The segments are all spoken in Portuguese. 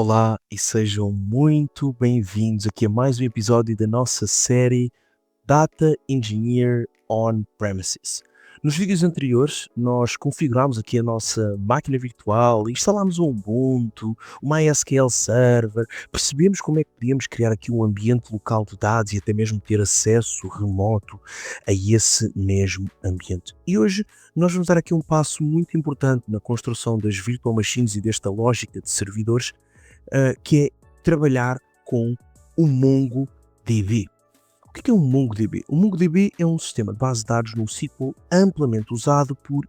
Olá e sejam muito bem-vindos aqui a mais um episódio da nossa série Data Engineer on Premises. Nos vídeos anteriores, nós configurámos aqui a nossa máquina virtual, instalámos o Ubuntu, o MySQL Server, percebemos como é que podíamos criar aqui um ambiente local de dados e até mesmo ter acesso remoto a esse mesmo ambiente. E hoje nós vamos dar aqui um passo muito importante na construção das virtual machines e desta lógica de servidores, que é trabalhar com o MongoDB. O que é um MongoDB? O MongoDB é um sistema de base de dados no SQL amplamente usado por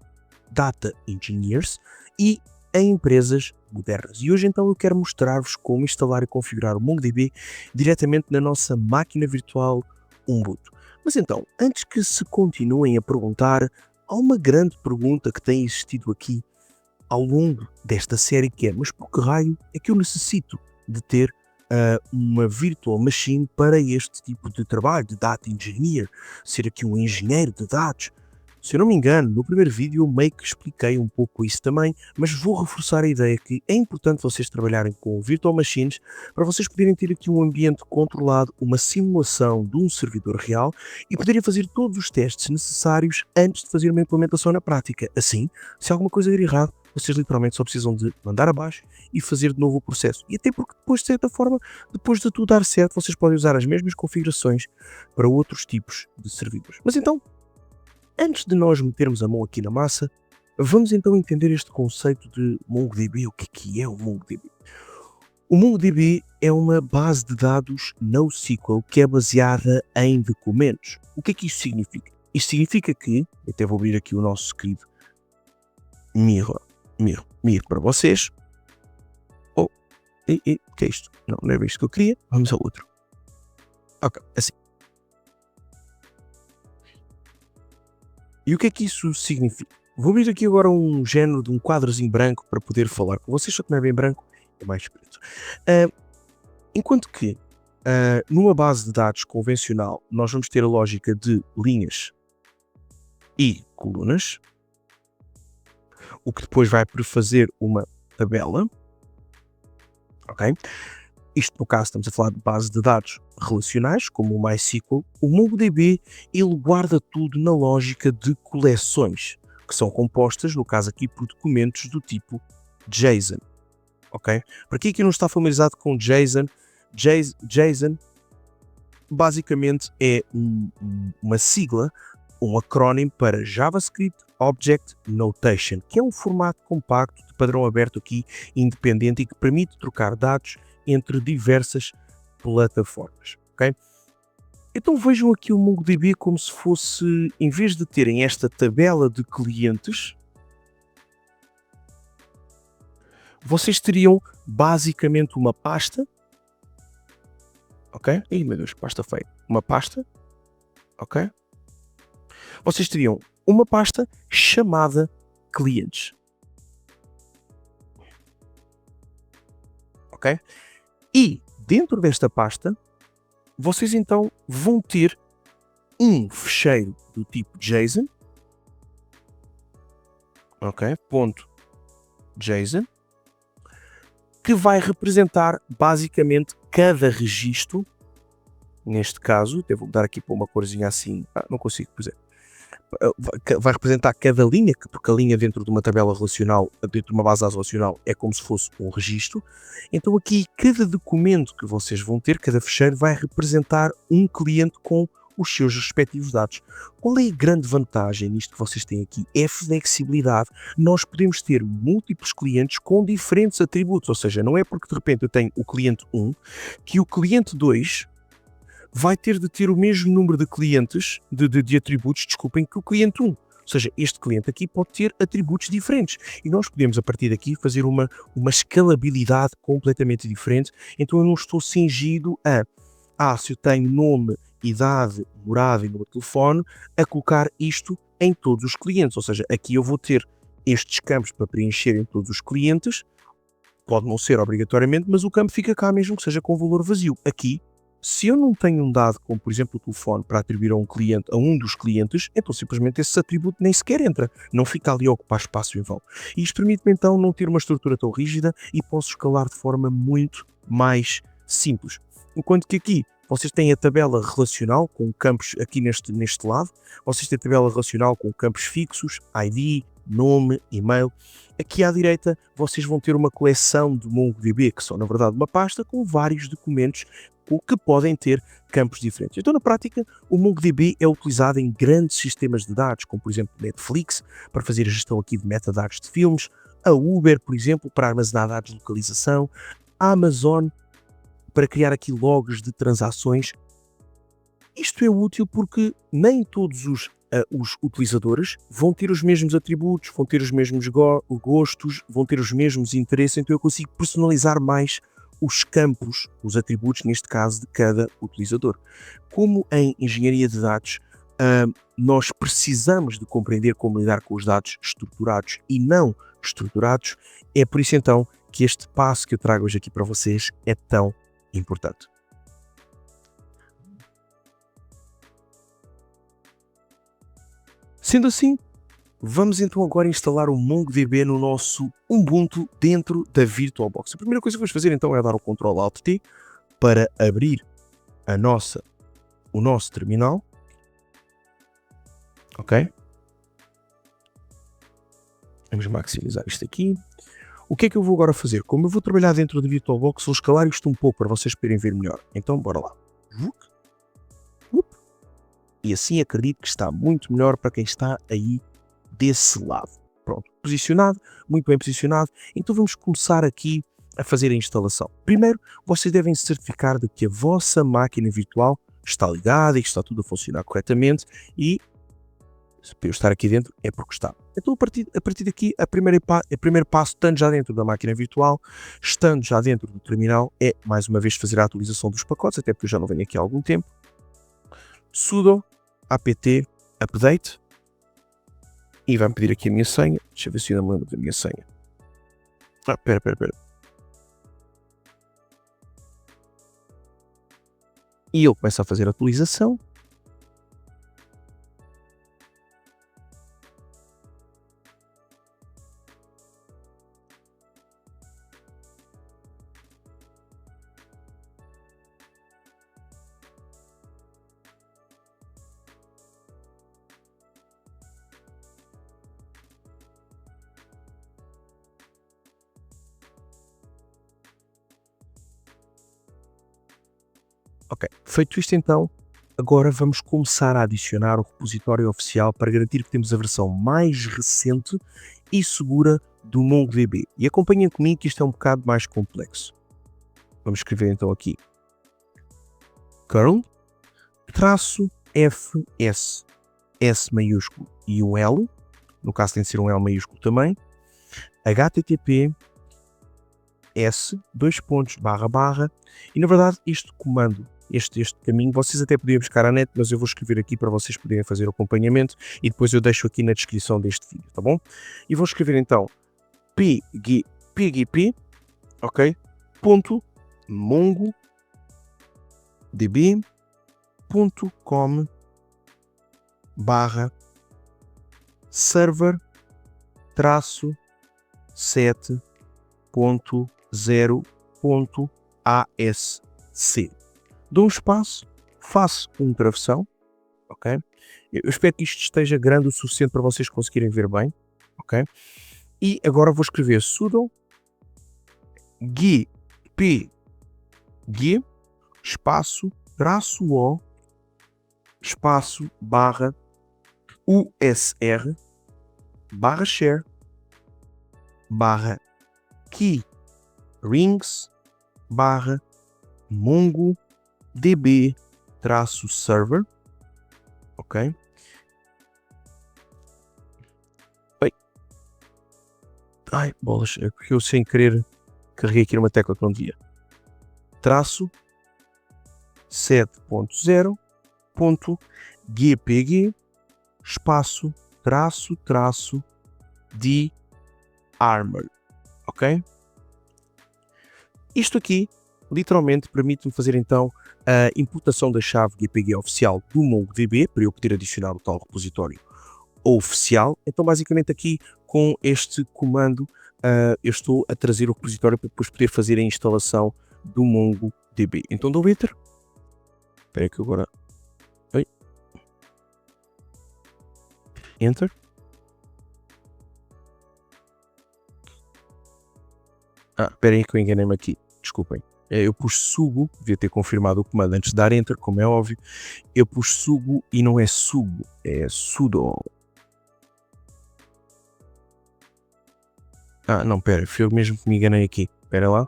data engineers e em empresas modernas. E hoje então eu quero mostrar-vos como instalar e configurar o MongoDB diretamente na nossa máquina virtual Ubuntu. Mas então, antes que se continuem a perguntar, há uma grande pergunta que tem existido aqui ao longo desta série, que é: mas por que raio é que eu necessito de ter uma virtual machine para este tipo de trabalho, de data engineer, ser aqui um engenheiro de dados? Se eu não me engano, no primeiro vídeo eu meio que expliquei um pouco isso também, mas vou reforçar a ideia que é importante vocês trabalharem com virtual machines para vocês poderem ter aqui um ambiente controlado, uma simulação de um servidor real e poderem fazer todos os testes necessários antes de fazer uma implementação na prática. Assim, se alguma coisa der errado, vocês literalmente só precisam de mandar abaixo e fazer de novo o processo. E até porque depois, de certa forma, depois de tudo dar certo, vocês podem usar as mesmas configurações para outros tipos de servidores. Mas então, antes de nós metermos a mão aqui na massa, vamos então entender este conceito de MongoDB. O que é o MongoDB? O MongoDB é uma base de dados NoSQL que é baseada em documentos. O que é que isto significa? Isto significa que, até vou abrir aqui o nosso querido Mirror para vocês. O que é isto? Não era isto que eu queria. Vamos ao outro. Ok, assim. E o que é que isso significa? Vou abrir aqui agora um género de um quadrozinho branco para poder falar com vocês, só que não é bem branco, é mais preto. Enquanto que numa base de dados convencional nós vamos ter a lógica de linhas e colunas, o que depois vai prefazer uma tabela, ok? Isto, no caso, estamos a falar de base de dados relacionais, como o MySQL. O MongoDB, ele guarda tudo na lógica de coleções, que são compostas, no caso aqui, por documentos do tipo JSON, ok? Para quem aqui não está familiarizado com JSON, JSON basicamente é uma sigla, um acrónimo para JavaScript Object Notation, que é um formato compacto de padrão aberto aqui, independente, e que permite trocar dados entre diversas plataformas, ok? Então vejam aqui o MongoDB como se fosse, em vez de terem esta tabela de clientes, vocês teriam basicamente uma pasta, ok? Ih, meu Deus, pasta feia. Uma pasta, ok? Vocês teriam uma pasta chamada clientes, ok? E dentro desta pasta, vocês então vão ter um fecheiro do tipo JSON, ok? .json, que vai representar basicamente cada registro. Neste caso, até vou dar aqui para uma corzinha assim, não consigo, por exemplo. Vai representar cada linha, porque a linha dentro de uma tabela relacional, dentro de uma base de dados relacional, é como se fosse um registro. Então aqui, cada documento que vocês vão ter, cada fecheiro, vai representar um cliente com os seus respectivos dados. Qual é a grande vantagem nisto que vocês têm aqui? É a flexibilidade. Nós podemos ter múltiplos clientes com diferentes atributos, ou seja, não é porque de repente eu tenho o cliente 1, que o cliente 2 vai ter de ter o mesmo número de clientes, de atributos, desculpem, que o cliente 1. Ou seja, este cliente aqui pode ter atributos diferentes. E nós podemos, a partir daqui, fazer uma escalabilidade completamente diferente. Então eu não estou cingido se eu tenho nome, idade, morada e número de telefone, a colocar isto em todos os clientes. Ou seja, aqui eu vou ter estes campos para preencher em todos os clientes. Pode não ser obrigatoriamente, mas o campo fica cá mesmo que seja com valor vazio. Aqui Se eu não tenho um dado, como por exemplo o telefone, para atribuir a um dos clientes, então simplesmente esse atributo nem sequer entra, não fica ali a ocupar espaço em vão. E isto permite-me então não ter uma estrutura tão rígida e posso escalar de forma muito mais simples. Enquanto que aqui vocês têm a tabela relacional com campos aqui neste lado, vocês têm a tabela relacional com campos fixos, ID, nome, e-mail. Aqui à direita vocês vão ter uma coleção de MongoDB, que são na verdade uma pasta com vários documentos que podem ter campos diferentes. Então na prática o MongoDB é utilizado em grandes sistemas de dados, como por exemplo Netflix, para fazer a gestão aqui de metadados de filmes, a Uber, por exemplo, para armazenar dados de localização, a Amazon para criar aqui logs de transações. Isto é útil porque nem todos os utilizadores vão ter os mesmos atributos, vão ter os mesmos gostos, vão ter os mesmos interesses, então eu consigo personalizar mais os campos, os atributos, neste caso, de cada utilizador. Como em engenharia de dados, nós precisamos de compreender como lidar com os dados estruturados e não estruturados, é por isso então que este passo que eu trago hoje aqui para vocês é tão importante. Sendo assim, vamos então agora instalar o MongoDB no nosso Ubuntu dentro da VirtualBox. A primeira coisa que vamos fazer então é dar o Ctrl Alt T para abrir o nosso terminal. Ok? Vamos maximizar isto aqui. O que é que eu vou agora fazer? Como eu vou trabalhar dentro da VirtualBox, vou escalar isto um pouco para vocês poderem ver melhor. Então, bora lá. E assim acredito que está muito melhor para quem está aí desse lado. Pronto, posicionado, muito bem posicionado. Então vamos começar aqui a fazer a instalação. Primeiro, vocês devem certificar de que a vossa máquina virtual está ligada e que está tudo a funcionar corretamente, e para eu estar aqui dentro é porque está. Então a partir daqui, o primeiro passo, estando já dentro da máquina virtual, estando já dentro do terminal, é mais uma vez fazer a atualização dos pacotes, até porque eu já não venho aqui há algum tempo. Sudo apt update e vai-me pedir aqui a minha senha. Deixa eu ver se eu ainda me lembro da minha senha. Espera. E ele começa a fazer a atualização. Ok, feito isto então, agora vamos começar a adicionar o repositório oficial para garantir que temos a versão mais recente e segura do MongoDB. E acompanhem comigo que isto é um bocado mais complexo. Vamos escrever então aqui curl -fs, S maiúsculo e um L, no caso tem de ser um L maiúsculo também, http s e na verdade este comando, este caminho, vocês até podiam buscar a net, mas eu vou escrever aqui para vocês poderem fazer o acompanhamento e depois eu deixo aqui na descrição deste vídeo, tá bom? E vou escrever então pgp, ok, ponto mongodb.com /server -7.0.asc. Dou um espaço, faço um travessão, ok? Eu espero que isto esteja grande o suficiente para vocês conseguirem ver bem, ok? E agora vou escrever sudo gpg espaço -o espaço /usr /share /key rings /mongodb-server, ok? Ai, bolas, é porque eu sem querer carreguei aqui numa tecla que não devia. -7.0.gpg espaço -d armor, ok? Isto aqui literalmente permite-me fazer então a imputação da chave GPG oficial do MongoDB para eu poder adicionar o tal repositório oficial. Então basicamente aqui com este comando eu estou a trazer o repositório para depois poder fazer a instalação do MongoDB. Então dou Enter. Espera aí que agora... Oi. Enter. Espera aí que eu enganei-me aqui. Desculpem. Eu pus sugo, devia ter confirmado o comando antes de dar Enter, como é óbvio. Eu pus sugo e não é sugo, é sudo. Não, pera, foi eu mesmo que me enganei aqui. Espera lá.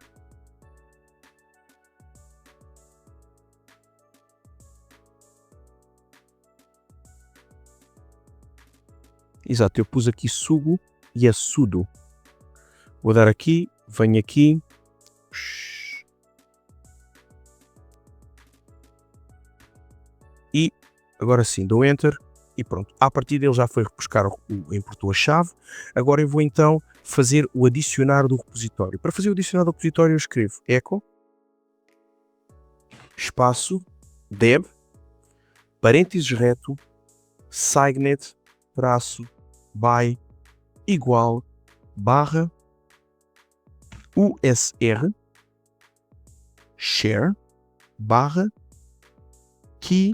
Exato, eu pus aqui sugo e é sudo. Vou dar aqui, venho aqui. E agora sim, dou Enter. E pronto, a partir dele já foi buscar, importou a chave. Agora eu vou então fazer o adicionar do repositório. Para fazer o adicionar do repositório eu escrevo echo, espaço, deb, parênteses reto, signet, traço, by, igual, barra, usr, share, barra, key,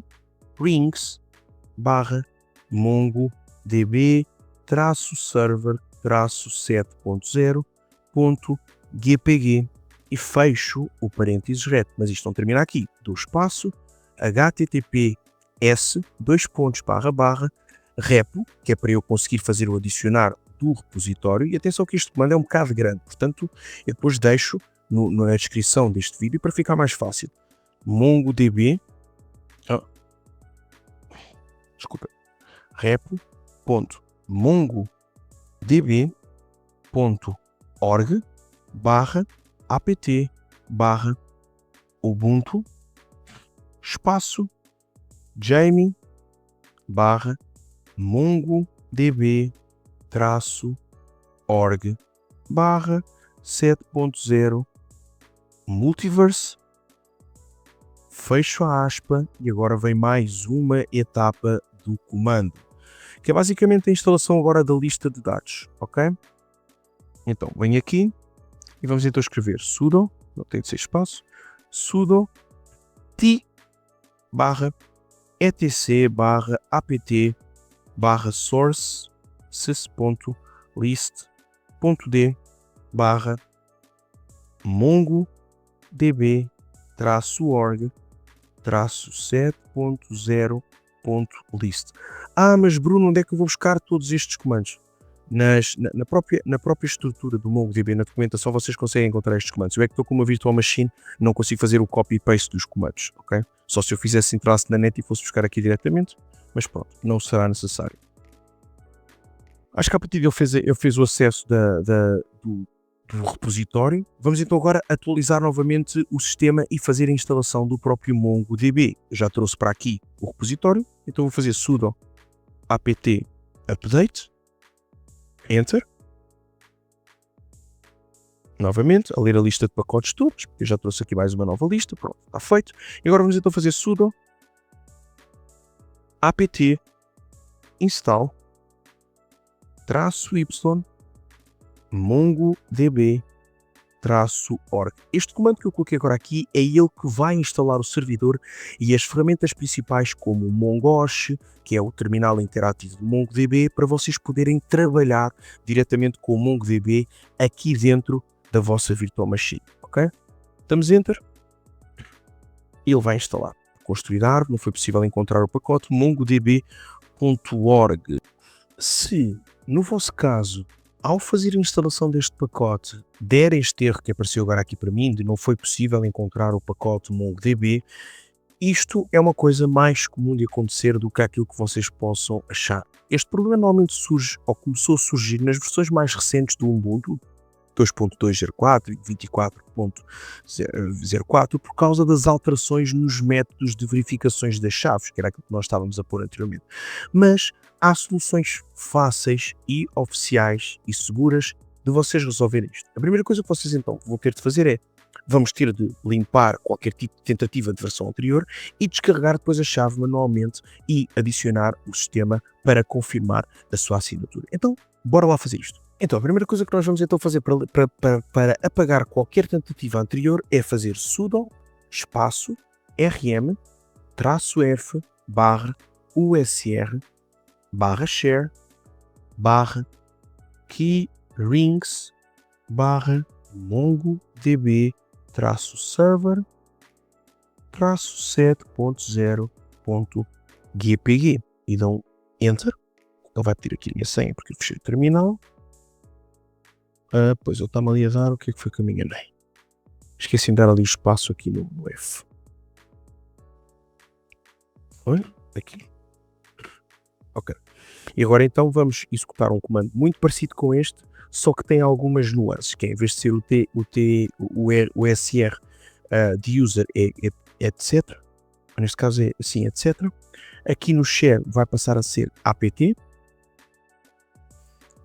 rings, barra, mongodb, server, 7.0.gpg e fecho o parênteses reto, mas isto não termina aqui, do espaço, https, repo, que é para eu conseguir fazer o adicionar do repositório, e atenção que este comando é um bocado grande, portanto eu depois deixo na descrição deste vídeo para ficar mais fácil. MongoDB, repo.mongodb.org /apt ubuntu espaço jamie mongodb -org /7.0 multiverse, fecho a aspa e agora vem mais uma etapa do comando, que é basicamente a instalação agora da lista de dados, ok? Então, venho aqui e vamos então escrever sudo, não tem de ser espaço, sudo t /etc /apt /source sys.list.d mongodb -org -7.0.list. Mas Bruno, onde é que eu vou buscar todos estes comandos? Na própria estrutura do MongoDB, na documentação, vocês conseguem encontrar estes comandos. Eu é que estou com uma virtual machine, não consigo fazer o copy e paste dos comandos, ok? Só se eu fizesse entrasse na net e fosse buscar aqui diretamente, mas pronto, não será necessário. Acho que a partir dele eu fiz o acesso do repositório. Vamos então agora atualizar novamente o sistema e fazer a instalação do próprio MongoDB. Eu já trouxe para aqui o repositório, então vou fazer sudo apt update, enter, novamente a ler a lista de pacotes todos, porque eu já trouxe aqui mais uma nova lista, pronto, está feito. E agora vamos então fazer sudo apt install -y mongodb-org. Este comando que eu coloquei agora aqui é ele que vai instalar o servidor e as ferramentas principais como o Mongosh, que é o terminal interativo do MongoDB, para vocês poderem trabalhar diretamente com o MongoDB aqui dentro da vossa virtual machine, ok? Damos Enter. Ele vai instalar. Construir árvore, não foi possível encontrar o pacote mongodb.org. Se, no vosso caso, ao fazer a instalação deste pacote, der este erro que apareceu agora aqui para mim, de não foi possível encontrar o pacote MongoDB, isto é uma coisa mais comum de acontecer do que aquilo que vocês possam achar. Este problema normalmente surge, ou começou a surgir, nas versões mais recentes do Ubuntu, 2.2.04 e 24.04, por causa das alterações nos métodos de verificações das chaves, que era aquilo que nós estávamos a pôr anteriormente. Mas há soluções fáceis e oficiais e seguras de vocês resolverem isto. A primeira coisa que vocês então vão ter de fazer é vamos ter de limpar qualquer tipo de tentativa de versão anterior e descarregar depois a chave manualmente e adicionar o sistema para confirmar a sua assinatura. Então, bora lá fazer isto. Então, a primeira coisa que nós vamos então fazer para apagar qualquer tentativa anterior é fazer sudo espaço rm -f /usr /share /keyrings /mongodb -server -7.0.gpg e dão enter. Ele vai pedir aqui a minha senha porque eu fechei o terminal. Pois ele está-me ali a dar o que é que foi que eu me enganei. Esqueci de dar ali o espaço aqui no F. Oi? Aqui. Ok. E agora então vamos executar um comando muito parecido com este, só que tem algumas nuances, que é, em vez de ser o SR de user etc, neste caso é assim, etc. Aqui no share vai passar a ser apt.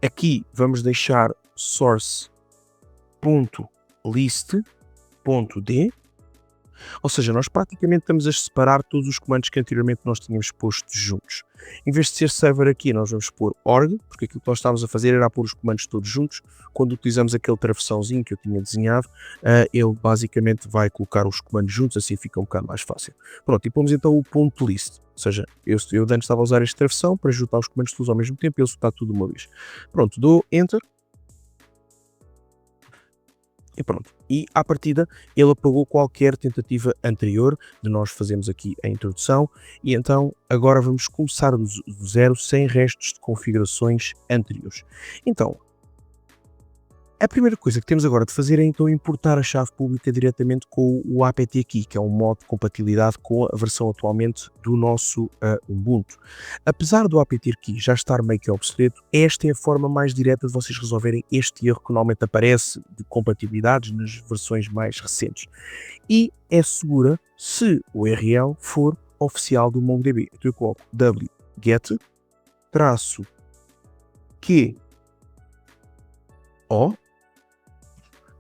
Aqui vamos deixar source.list.d, ou seja, nós praticamente estamos a separar todos os comandos que anteriormente nós tínhamos posto juntos. Em vez de ser server aqui, nós vamos pôr org, porque aquilo que nós estávamos a fazer era pôr os comandos todos juntos. Quando utilizamos aquele travessãozinho que eu tinha desenhado, ele basicamente vai colocar os comandos juntos, assim fica um bocado mais fácil. Pronto, e pomos então o ponto .list, ou seja, eu antes estava a usar este travessão para juntar os comandos todos ao mesmo tempo e ele está tudo de uma vez. Pronto, dou enter. E pronto, e à partida ele apagou qualquer tentativa anterior de nós fazermos aqui a introdução e então agora vamos começar do zero sem restos de configurações anteriores. Então, a primeira coisa que temos agora de fazer é então importar a chave pública diretamente com o apt key, que é um modo de compatibilidade com a versão atualmente do nosso Ubuntu. Apesar do apt key já estar meio que obsoleto, esta é a forma mais direta de vocês resolverem este erro que normalmente aparece de compatibilidades nas versões mais recentes. E é segura se o URL for oficial do MongoDB. Então eu coloco wget -q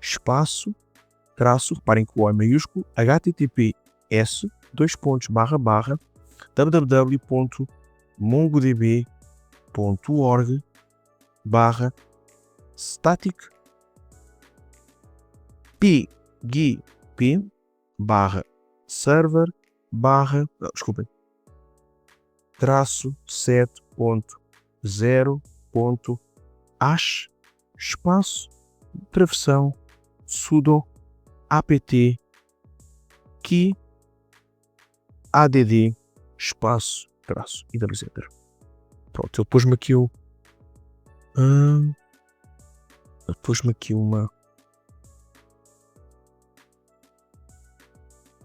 espaço, traço, reparem que o O é maiúsculo, https www.mongodb.org /static pgp /server desculpem, -7.0.hash espaço, travessão, sudo apt key add espaço traço e damos enter. Pronto, ele pôs-me aqui uma,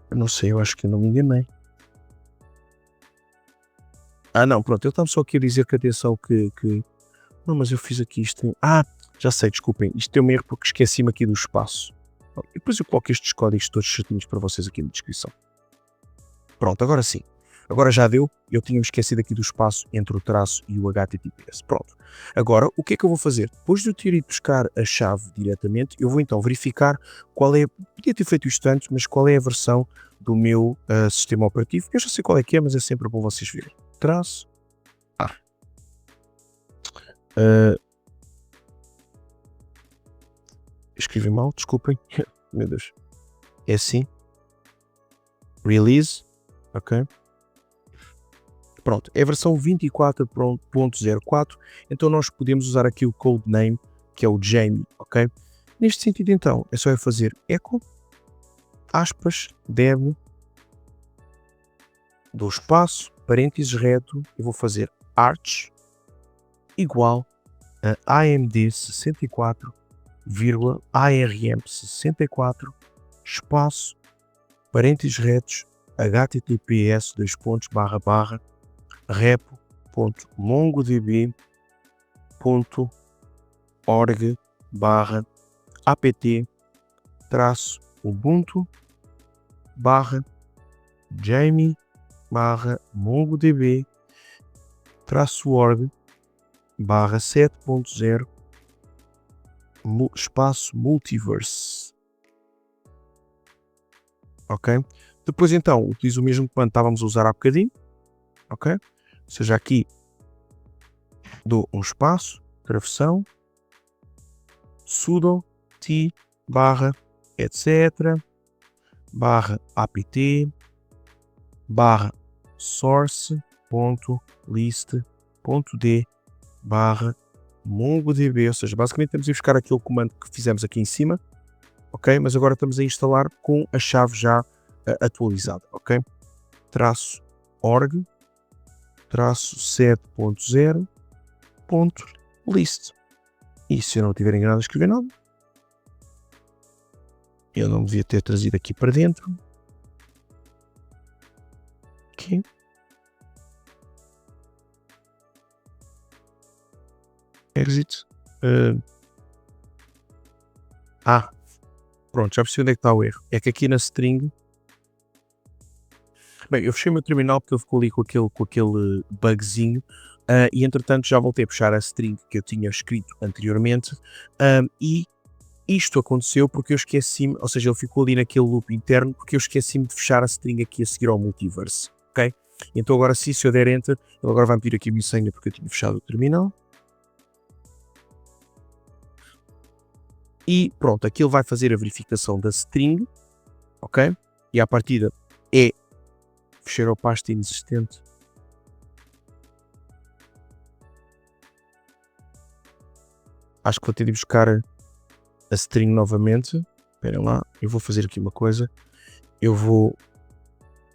eu não sei, eu acho que eu não me enganei. Não, pronto, eu estava só aqui a dizer que atenção que não, mas eu fiz aqui isto já sei, desculpem, isto é um erro porque esqueci-me aqui do espaço. E depois eu coloco estes códigos todos certinhos para vocês aqui na descrição. Pronto, agora sim. Agora já deu, eu tinha-me esquecido aqui do espaço entre o traço e o HTTPS. Pronto. Agora, o que é que eu vou fazer? Depois de eu ter ido buscar a chave diretamente, eu vou então verificar qual é, podia ter feito isto antes, mas qual é a versão do meu sistema operativo. Eu já sei qual é que é, mas é sempre bom vocês verem. Traço. Escrevi mal, desculpem. Meu Deus. É assim. Release. Ok. Pronto. É a versão 24.04. Então nós podemos usar aqui o codename, que é o Jamie. Ok. Neste sentido, então, é só eu fazer echo, aspas, dev, dou espaço, parênteses reto, e vou fazer arch igual a AMD64, ARM64, espaço, parênteses retos, https repo.mongodb.org apt ubuntu jamie mongodb org 7.0 espaço multiverse. ok? Depois então utilizo o mesmo comando que estávamos a usar há bocadinho, ok? Ou seja, aqui dou um espaço, travessão, sudo t barra etc barra apt barra source.list.d barra mongodb, ou seja, basicamente temos a buscar aquele comando que fizemos aqui em cima, ok? Mas agora estamos a instalar com a chave já atualizada, ok? Traço org traço 7.0.list. E se eu não tiver enganado a escrever nada, eu não devia ter trazido aqui para dentro. Aqui. Exit. Pronto, já percebi onde é que está o erro. É que aqui na string... Bem, eu fechei o meu terminal porque ele ficou ali com aquele bugzinho. E entretanto já voltei a puxar a string que eu tinha escrito anteriormente. E isto aconteceu porque eu esqueci-me, ou seja, ele ficou ali naquele loop interno porque eu esqueci-me de fechar a string aqui a seguir ao multiverse, ok? Então agora se eu der enter, ele agora vai-me pedir aqui a minha senha porque eu tinha fechado o terminal. E pronto, aqui ele vai fazer a verificação da string, ok? E à partida é fechar o pasta inexistente. Acho que vou ter de buscar a string novamente. Esperem lá, eu vou fazer aqui uma coisa. Eu vou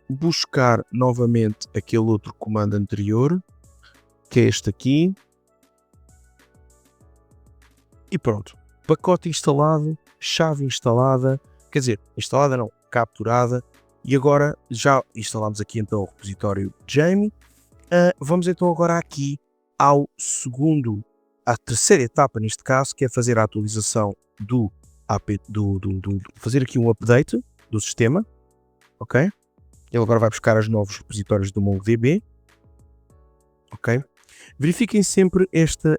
buscar novamente aquele outro comando anterior, que é este aqui. E pronto. Pacote instalado, chave instalada, quer dizer, instalada não, capturada. E agora já instalamos aqui então o repositório Jamie. Vamos então agora aqui à terceira etapa neste caso, que é fazer a atualização fazer aqui um update do sistema, ok? Ele agora vai buscar os novos repositórios do MongoDB, ok? Verifiquem sempre esta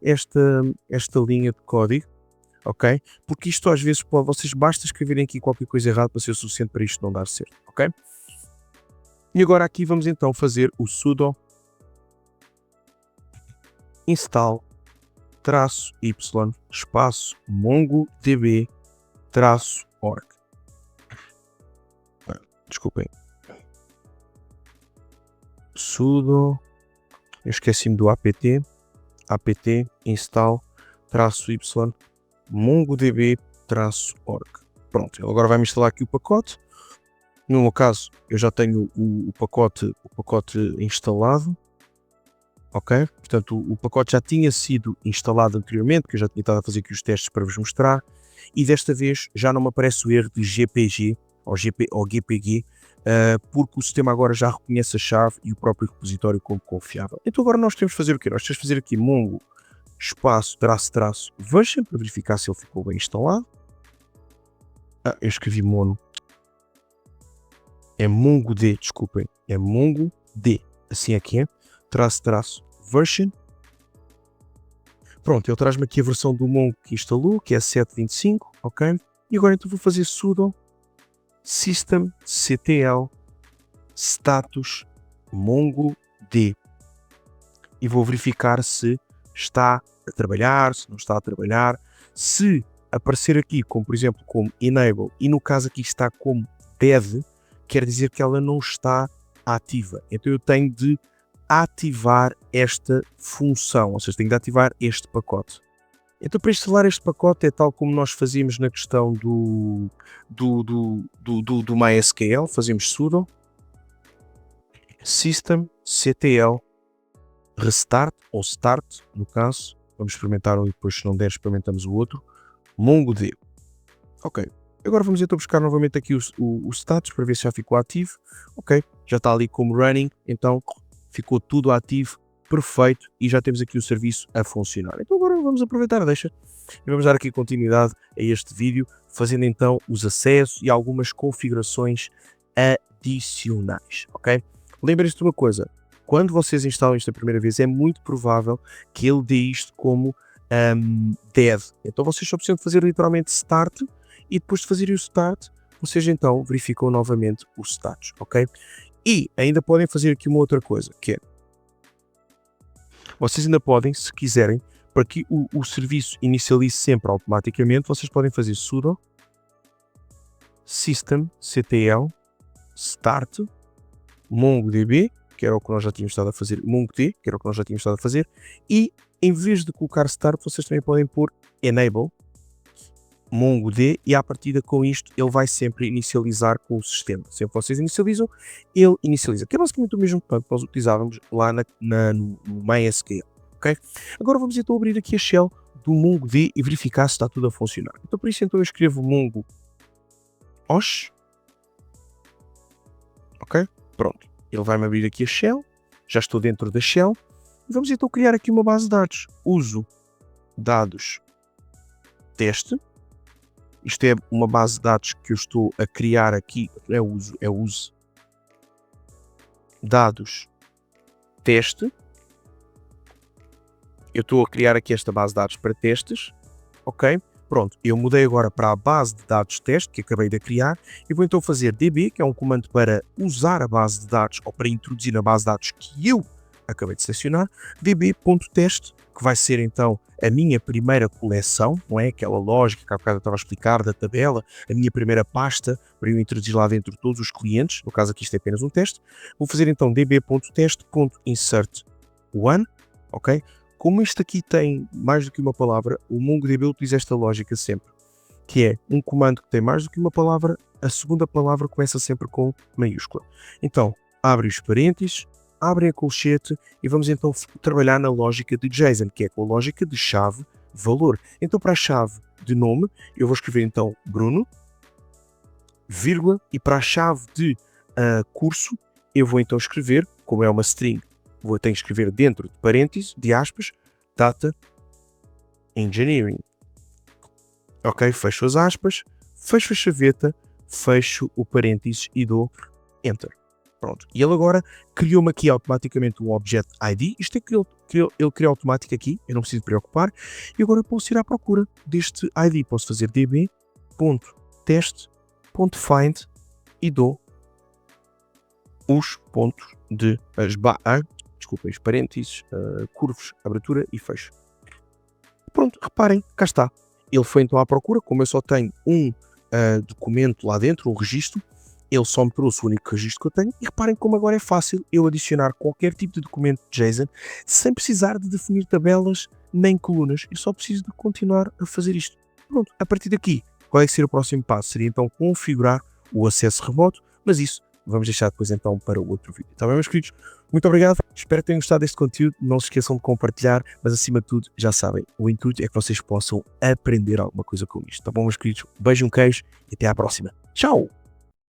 linha de código, ok? Porque isto às vezes vocês basta escreverem aqui qualquer coisa errada para ser o suficiente para isto não dar certo, ok? E agora aqui vamos então fazer o sudo install -y espaço mongodb -org. Desculpem. Sudo, eu esqueci-me do apt install -y mongodb-org. Pronto, ele agora vai-me instalar aqui o pacote. No meu caso, eu já tenho o pacote instalado. Ok? Portanto, o pacote já tinha sido instalado anteriormente, que eu já tinha estado a fazer aqui os testes para vos mostrar. E desta vez já não me aparece o erro de GPG ou GPG, porque o sistema agora já reconhece a chave e o próprio repositório como confiável. Então agora nós temos de fazer o quê? Nós temos de fazer aqui mongo espaço -- version para verificar se ele ficou bem instalado. Eu escrevi mono. É MongoD, desculpem. É MongoD. Assim é que é. -- version. Pronto, ele traz-me aqui a versão do Mongo que instalou, que é 7.25, ok? E agora então vou fazer sudo systemctl status mongodb e vou verificar se está a trabalhar, se não está a trabalhar. Se aparecer aqui como, por exemplo, como enable e no caso aqui está como dead, quer dizer que ela não está ativa. Então eu tenho de ativar esta função, ou seja, tenho de ativar este pacote. Então para instalar este pacote é tal como nós fazíamos na questão do MySQL, fazemos sudo systemctl restart ou start, no caso, vamos experimentar um e depois se não der experimentamos o outro, mongodb. Ok, agora vamos então buscar novamente aqui o status para ver se já ficou ativo. Ok, já está ali como running, então ficou tudo ativo, perfeito, e já temos aqui o serviço a funcionar. Então agora vamos aproveitar a deixa e vamos dar aqui continuidade a este vídeo, fazendo então os acessos e algumas configurações adicionais, ok? Lembrem-se de uma coisa, quando vocês instalam isto a primeira vez, é muito provável que ele dê isto como dead. Então vocês só precisam de fazer literalmente start, e depois de fazerem o start, vocês então verificam novamente os status, ok? E ainda podem fazer aqui uma outra coisa, que é, vocês ainda podem, se quiserem, para que o serviço inicialize sempre automaticamente, vocês podem fazer sudo systemctl start mongodb, que era o que nós já tínhamos estado a fazer, mongd, que era o que nós já tínhamos estado a fazer, e em vez de colocar start, vocês também podem pôr enable mongodb, e à partida com isto ele vai sempre inicializar com o sistema. Sempre que vocês inicializam, ele inicializa, que é basicamente o mesmo comando que nós utilizávamos lá no MySQL, ok? Agora vamos então abrir aqui a shell do mongodb e verificar se está tudo a funcionar. Então por isso então eu escrevo mongo osh, ok? Pronto, ele vai-me abrir aqui a shell, já estou dentro da shell, e vamos então criar aqui uma base de dados. Uso dados teste, isto é uma base de dados que eu estou a criar aqui, é uso dados teste, eu estou a criar aqui esta base de dados para testes, ok? Pronto, eu mudei agora para a base de dados teste, que acabei de criar, e vou então fazer db, que é um comando para usar a base de dados, ou para introduzir na base de dados que eu acabei de selecionar, db.teste, que vai ser então a minha primeira coleção, não é? Aquela lógica que há bocado eu estava a explicar da tabela, a minha primeira pasta, para eu introduzir lá dentro todos os clientes, no caso aqui isto é apenas um teste. Vou fazer então db.teste.insert1, ok? Como isto aqui tem mais do que uma palavra, o MongoDB utiliza esta lógica sempre, que é um comando que tem mais do que uma palavra, a segunda palavra começa sempre com maiúscula. Então, abre os parênteses, abre a colchete e vamos então trabalhar na lógica de JSON, que é com a lógica de chave valor. Então, para a chave de nome, eu vou escrever então Bruno, vírgula, e para a chave de curso, eu vou então escrever, como é uma string, vou ter que escrever dentro de parênteses, de aspas, Data Engineering. Ok, fecho as aspas, fecho a chaveta, fecho o parênteses e dou Enter. Pronto. E ele agora criou-me aqui automaticamente um Object ID. Isto é que ele criou automático aqui, eu não preciso me preocupar. E agora eu posso ir à procura deste ID. Posso fazer db.test.find e dou os pontos de os parênteses, curvos, abertura e fecho. Pronto, reparem, cá está. Ele foi então à procura, como eu só tenho um documento lá dentro, um registro, ele só me trouxe o único registro que eu tenho, e reparem como agora é fácil eu adicionar qualquer tipo de documento de JSON sem precisar de definir tabelas nem colunas. Eu só preciso de continuar a fazer isto. Pronto, a partir daqui, qual é que seria o próximo passo? Seria então configurar o acesso remoto, mas isso vamos deixar depois então para o outro vídeo. Está bem, meus queridos? Muito obrigado, espero que tenham gostado deste conteúdo, não se esqueçam de compartilhar, mas acima de tudo, já sabem, o intuito é que vocês possam aprender alguma coisa com isto. Tá bom, meus queridos? Beijo, um queijo e até à próxima. Tchau!